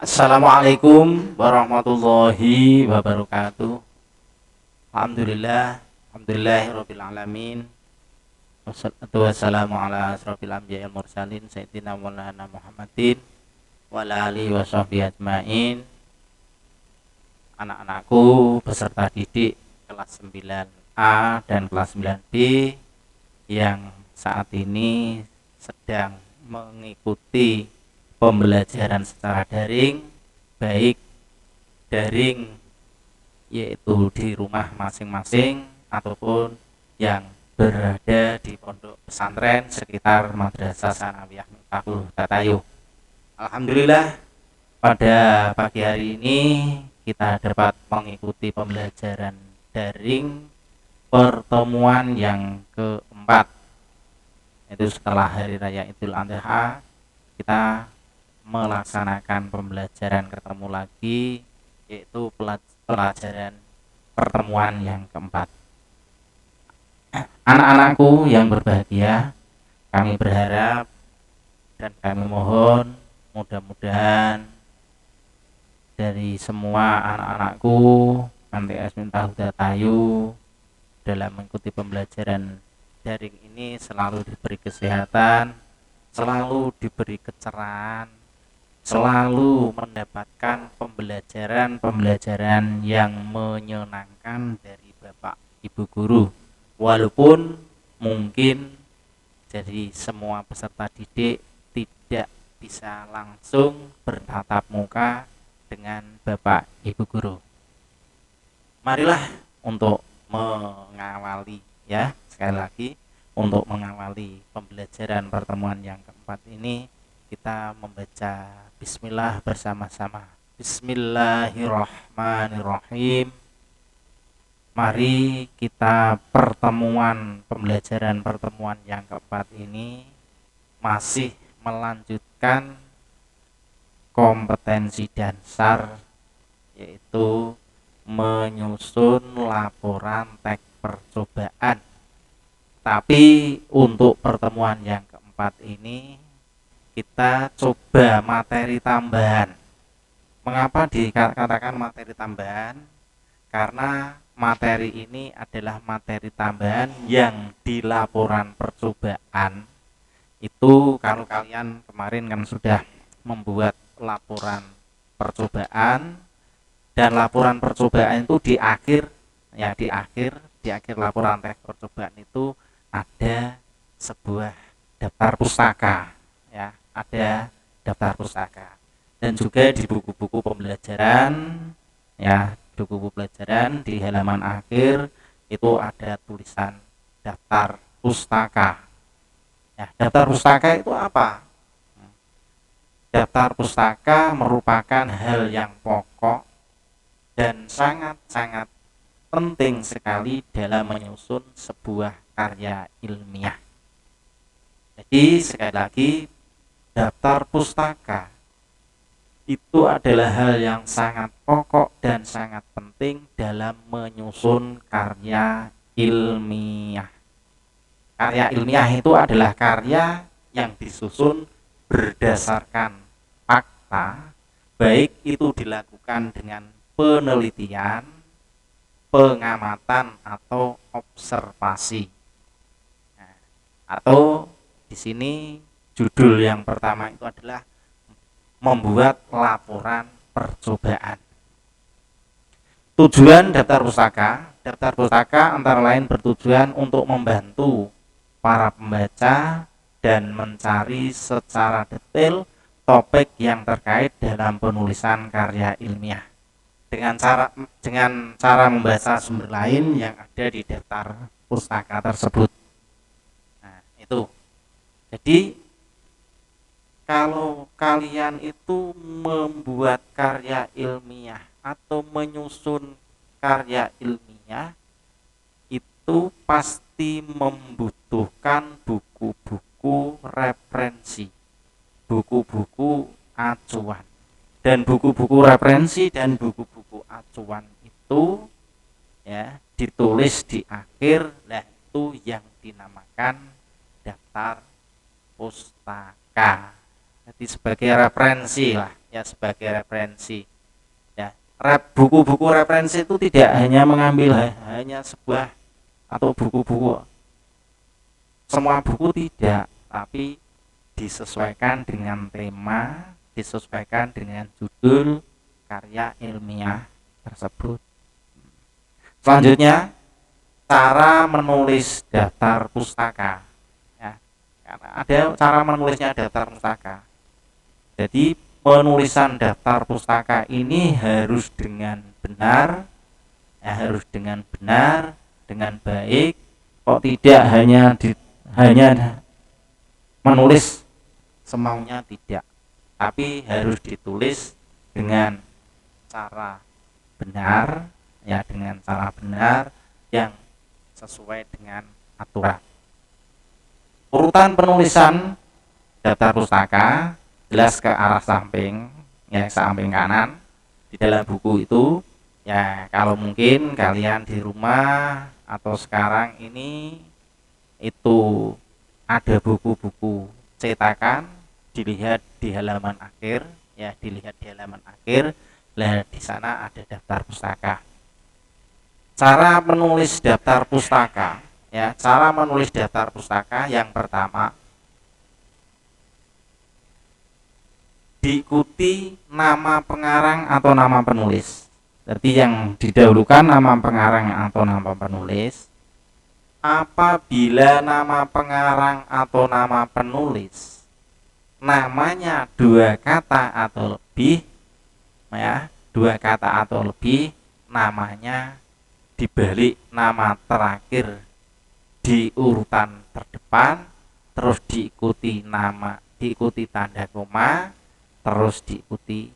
Assalamualaikum warahmatullahi wabarakatuh. Alhamdulillah, alhamdulillahirabbil alamin. Wassalatu wassalamu ala asrofil anbiya'il mursalin sayyidina maulana Muhammadin wa ala alihi washabbihi ajmain. Anak-anakku peserta didik kelas 9A dan kelas 9B yang saat ini sedang mengikuti pembelajaran secara daring, baik daring yaitu di rumah masing-masing ataupun yang berada di pondok pesantren sekitar Madrasah Sanawiyah Miftahul Tatayuh. Alhamdulillah pada pagi hari ini kita dapat mengikuti pembelajaran daring pertemuan yang keempat, yaitu setelah hari raya Idul Adha kita melaksanakan pembelajaran ketemu lagi, yaitu pelajaran pertemuan yang keempat. Anak-anakku yang berbahagia, kami berharap dan kami mohon mudah-mudahan dari semua anak-anakku MTS Miftahul Tatayuh dalam mengikuti pembelajaran daring ini selalu diberi kesehatan, selalu diberi kecerahan, selalu mendapatkan pembelajaran yang menyenangkan dari Bapak Ibu guru, walaupun mungkin jadi semua peserta didik tidak bisa langsung bertatap muka dengan Bapak Ibu guru. Marilah untuk mengawali, ya, sekali lagi untuk mengawali pembelajaran pertemuan yang keempat ini kita membaca bismillah bersama-sama. Bismillahirrahmanirrahim. Mari kita pembelajaran pertemuan yang keempat ini masih melanjutkan kompetensi dasar, yaitu menyusun laporan teks percobaan. Tapi untuk pertemuan yang keempat ini kita coba materi tambahan. Mengapa dikatakan materi tambahan? Karena materi ini adalah materi tambahan yang di laporan percobaan. Itu kalau kalian kemarin kan sudah membuat laporan percobaan, dan laporan percobaan itu di akhir laporan teks percobaan itu ada sebuah daftar pustaka, ya, ada daftar pustaka. Dan juga di buku-buku pembelajaran, ya, buku pelajaran di halaman akhir itu ada tulisan daftar pustaka. Ya, daftar pustaka itu apa? Daftar pustaka merupakan hal yang pokok dan sangat-sangat penting sekali dalam menyusun sebuah karya ilmiah. Jadi sekali lagi, daftar pustaka itu adalah hal yang sangat pokok dan sangat penting dalam menyusun karya ilmiah. Karya ilmiah itu adalah karya yang disusun berdasarkan fakta, baik itu dilakukan dengan penelitian, pengamatan atau observasi. Nah, atau di sini judul yang pertama itu adalah membuat laporan percobaan. Tujuan daftar pustaka antara lain bertujuan untuk membantu para pembaca dan mencari secara detail topik yang terkait dalam penulisan karya ilmiah dengan cara membaca sumber lain yang ada di daftar pustaka tersebut. Nah, itu. Jadi kalau kalian itu membuat karya ilmiah atau menyusun karya ilmiah, itu pasti membutuhkan buku-buku referensi, buku-buku acuan. Dan buku-buku referensi dan buku-buku acuan itu, ya, ditulis di akhir, lah itu yang dinamakan daftar pustaka. Jadi sebagai referensi lah, ya sebagai referensi. Ya, buku-buku referensi itu tidak hanya mengambil hanya sebuah atau buku-buku, semua buku tidak, tapi disesuaikan dengan tema, disesuaikan dengan judul karya ilmiah tersebut. Selanjutnya, cara menulis daftar pustaka. Ya, karena ada cara menulisnya daftar pustaka. Jadi penulisan daftar pustaka ini harus dengan benar, ya, harus dengan benar, dengan baik. Kok tidak hanya menulis semaunya, tidak, tapi harus ditulis dengan cara benar, ya, dengan cara benar yang sesuai dengan aturan. Urutan penulisan daftar pustaka jelas ke arah samping, ya, samping kanan di dalam buku itu. Ya, kalau mungkin kalian di rumah atau sekarang ini itu ada buku-buku cetakan, dilihat di halaman akhir, ya, dilihat di halaman akhir. Nah, di sana ada daftar pustaka. Cara menulis daftar pustaka, ya, cara menulis daftar pustaka yang pertama, diikuti nama pengarang atau nama penulis. Jadi yang didahulukan nama pengarang atau nama penulis. Apabila nama pengarang atau nama penulis namanya dua kata atau lebih, ya, dua kata atau lebih, namanya dibalik nama terakhir di urutan terdepan, terus diikuti tanda koma, terus diikuti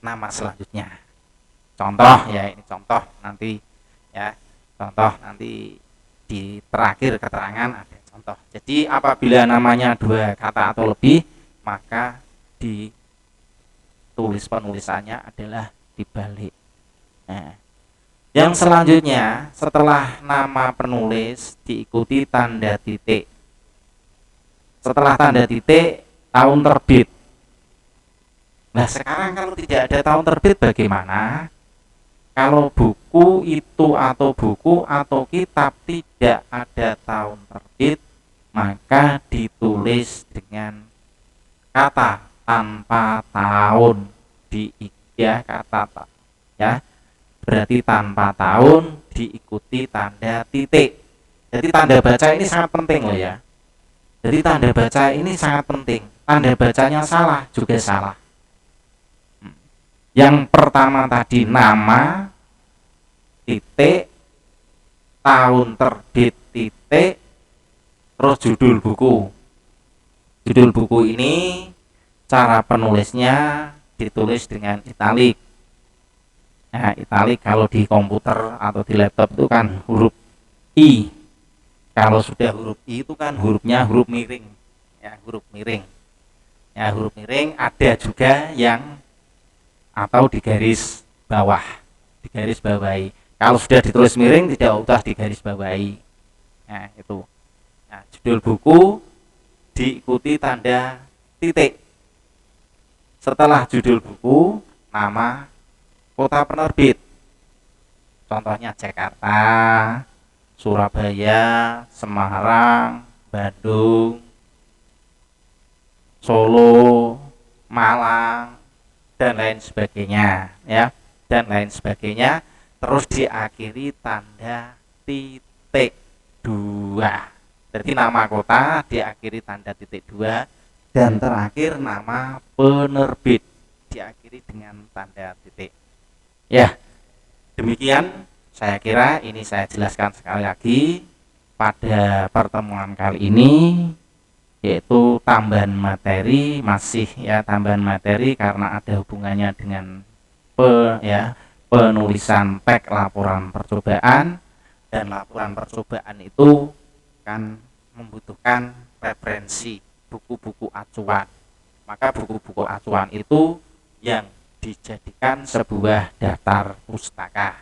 nama selanjutnya. Contoh, ya, ini contoh nanti, ya, contoh nanti di terakhir keterangan ada contoh. Jadi apabila namanya dua kata atau lebih, maka ditulis penulisannya adalah dibalik. Nah, yang selanjutnya setelah nama penulis diikuti tanda titik. Setelah tanda titik, tahun terbit. Nah, sekarang kalau tidak ada tahun terbit bagaimana? Kalau buku itu atau buku atau kitab tidak ada tahun terbit, maka ditulis dengan kata tanpa tahun, ya, kata, ya, berarti tanpa tahun diikuti tanda titik. Jadi tanda baca ini sangat penting loh, ya. Jadi tanda baca ini sangat penting. Tanda bacanya salah juga salah. Yang pertama tadi nama titik, tahun terbit titik, terus judul buku. Judul buku ini cara penulisnya ditulis dengan italik. Nah, italik kalau di komputer atau di laptop itu kan huruf I. Kalau sudah huruf I itu kan hurufnya huruf miring, ya, huruf miring. Ya, huruf miring. Ada juga yang atau di garis bawah, di garis bawahi. Kalau sudah ditulis miring tidak usah di garis bawahi. Nah, itu. Nah, judul buku diikuti tanda titik. Setelah judul buku, nama kota penerbit. Contohnya Jakarta, Surabaya, Semarang, Bandung, Solo, Malang, dan lain sebagainya, ya, dan lain sebagainya. Terus diakhiri tanda titik 2. Jadi nama kota diakhiri tanda titik 2, dan terakhir nama penerbit diakhiri dengan tanda titik. Ya, demikian saya kira ini saya jelaskan sekali lagi pada pertemuan kali ini, yaitu tambahan materi, masih, ya, tambahan materi karena ada hubungannya dengan penulisan teks laporan percobaan, dan laporan percobaan itu kan membutuhkan referensi buku-buku acuan. Maka buku-buku acuan itu yang dijadikan sebuah daftar pustaka.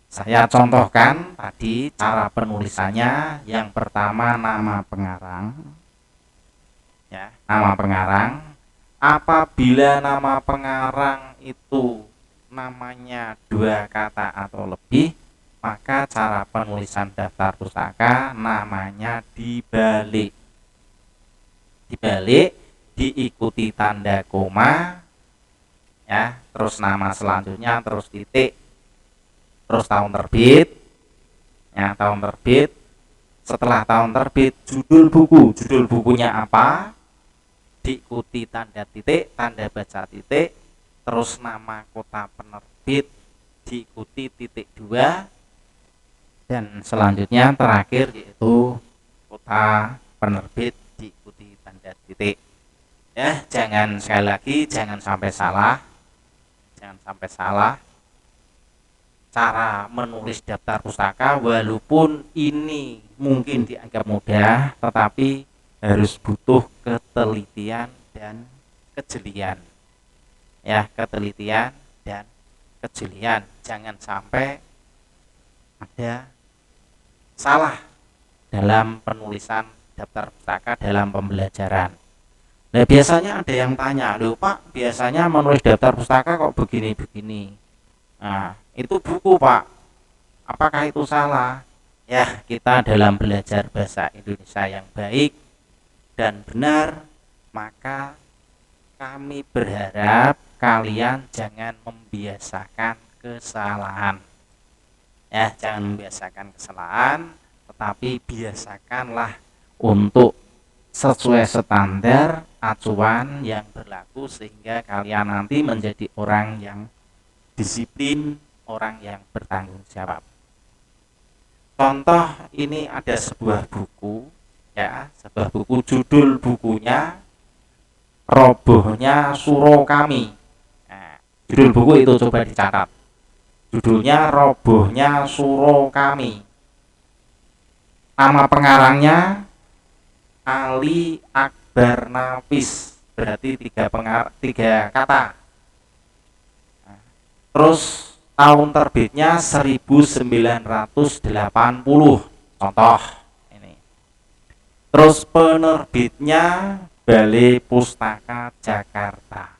Saya contohkan tadi cara penulisannya. Yang pertama nama pengarang, ya, nama pengarang, Apabila nama pengarang itu namanya 2 kata atau lebih, maka cara penulisan daftar pustaka namanya dibalik. Dibalik, diikuti tanda koma, ya, terus nama selanjutnya, terus titik, terus tahun terbit, ya, tahun terbit. Setelah tahun terbit, judul bukunya apa, diikuti tanda titik, tanda baca titik, terus nama kota penerbit, diikuti titik 2, dan selanjutnya terakhir yaitu kota penerbit diikuti tanda titik. Ya, jangan, sekali lagi, jangan sampai salah cara menulis daftar pustaka. Walaupun ini mungkin dianggap mudah, tetapi harus butuh ketelitian dan kejelian. Ya, ketelitian dan kejelian. Jangan sampai ada salah dalam penulisan daftar pustaka dalam pembelajaran. Nah, biasanya ada yang tanya, "Loh Pak, biasanya menulis daftar pustaka kok begini-begini?" Nah, itu buku Pak. Apakah itu salah? Ya, kita dalam belajar bahasa Indonesia yang baik dan benar, maka kami berharap kalian jangan membiasakan kesalahan. Ya, jangan membiasakan kesalahan, tetapi biasakanlah untuk sesuai standar acuan yang berlaku, sehingga kalian nanti menjadi orang yang disiplin, orang yang bertanggung jawab. Contoh, ini ada sebuah buku, ya, sebuah buku, judul bukunya Robohnya Suro Kami. Nah, judul buku itu coba dicatat. Judulnya Robohnya Suro Kami. Nama pengarangnya Ali Akbar Nafis, berarti tiga kata. Terus tahun terbitnya 1980, contoh ini. Terus penerbitnya Balai Pustaka Jakarta.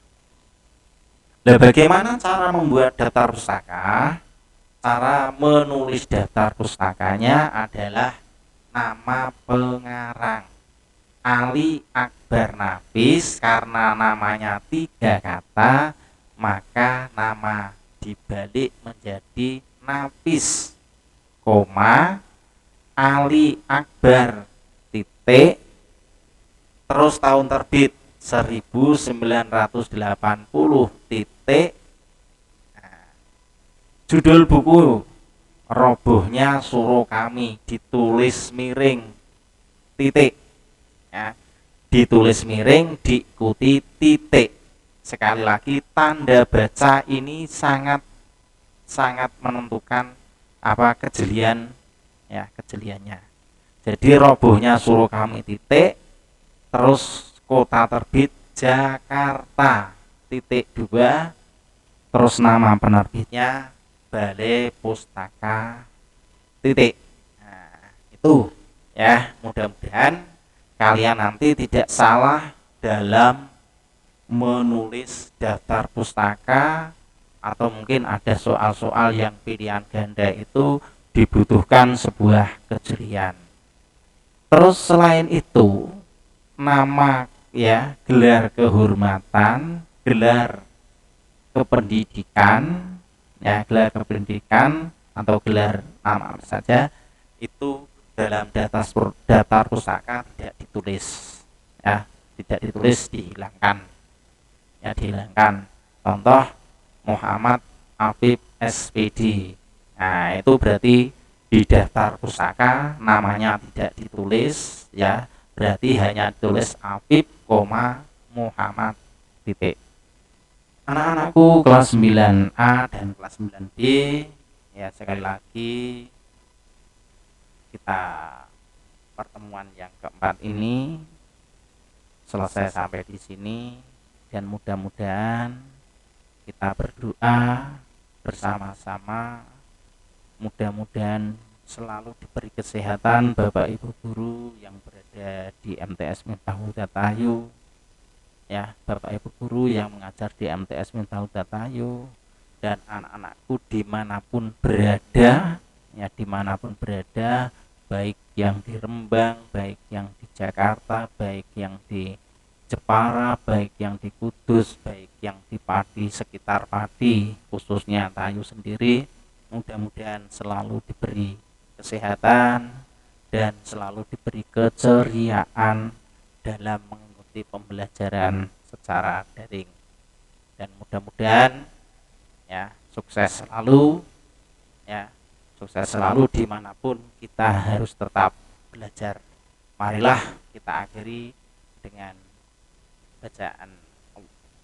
Nah, bagaimana cara membuat daftar pustaka? Cara menulis daftar pustakanya adalah nama pengarang Ali Akbar Nafis. Karena namanya 3 kata, maka nama dibalik menjadi Nafis, koma, Ali Akbar, titik, terus tahun terbit 1980, titik. Nah, judul buku Robohnya Suro Kami, ditulis miring, titik, ya, ditulis miring, diikuti titik. Sekali lagi, tanda baca ini sangat menentukan apa kejelian, ya, kejeliannya. Jadi Robohnya Suro Kami, titik, terus kota terbit Jakarta, titik 2, terus nama penerbitnya Balai Pustaka, titik. Nah, itu ya, mudah-mudahan kalian nanti tidak salah dalam menulis daftar pustaka, atau mungkin ada soal-soal yang pilihan ganda itu dibutuhkan sebuah kejelian. Terus selain itu, nama, ya, gelar kehormatan, gelar kependidikan, ya, gelar kependidikan atau gelar nama apa saja, itu dalam daftar pustaka tidak ditulis, ya, tidak ditulis, dihilangkan, ya, dihilangkan. Contoh, Muhammad Afif SPD. Nah, itu berarti di daftar pustaka namanya tidak ditulis, ya, berarti hanya tulis Afif, Muhammad, titik. Anak-anakku kelas 9A dan kelas 9B, ya, sekali lagi kita pertemuan yang keempat ini selesai sampai di sini, dan mudah-mudahan kita berdoa bersama-sama, mudah-mudahan selalu diberi kesehatan Bapak Ibu guru yang berada di MTS Miftahul Hidayah, ya Bapak Ibu guru yang mengajar di MTS Minta Huda Tayo, dan anak-anakku dimanapun berada, ya dimanapun berada, baik yang di Rembang, baik yang di Jakarta, baik yang di Jepara, baik yang di Kudus, baik yang di Pati, sekitar Pati, khususnya Tayo sendiri, mudah-mudahan selalu diberi kesehatan dan selalu diberi keceriaan dalam mengikuti pembelajaran secara daring, dan mudah-mudahan ya sukses selalu, ya sukses selalu dimanapun kita harus tetap belajar. Marilah kita akhiri dengan bacaan,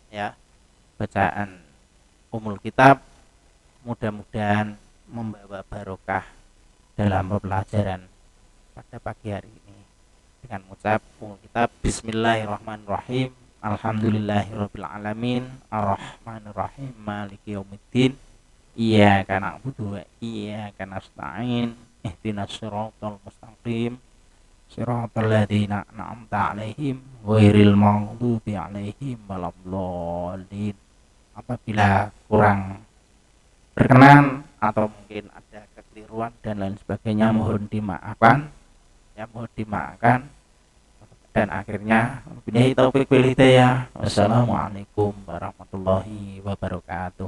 ya bacaan Ummul Kitab, mudah-mudahan membawa barokah dalam pembelajaran pada pagi hari ini, dengan mengucap Ummul Kitab. Bismillahirrahmanirrahim. Alhamdulillahirabbil alamin, arrahmanirrahim, maliki yaumiddin, iyyaka na'budu wa iyyaka nasta'in, ihdinas siratal mustaqim, siratal ladzina an'amta 'alaihim ghairil maghdubi 'alaihim waladdallin. Apabila kurang berkenan atau mungkin ada kekeliruan dan lain sebagainya, mohon dimaafkan, ya mohon dimaafkan. Dan akhirnya billahi taufik wal hidayah. Wassalamualaikum warahmatullahi wabarakatuh.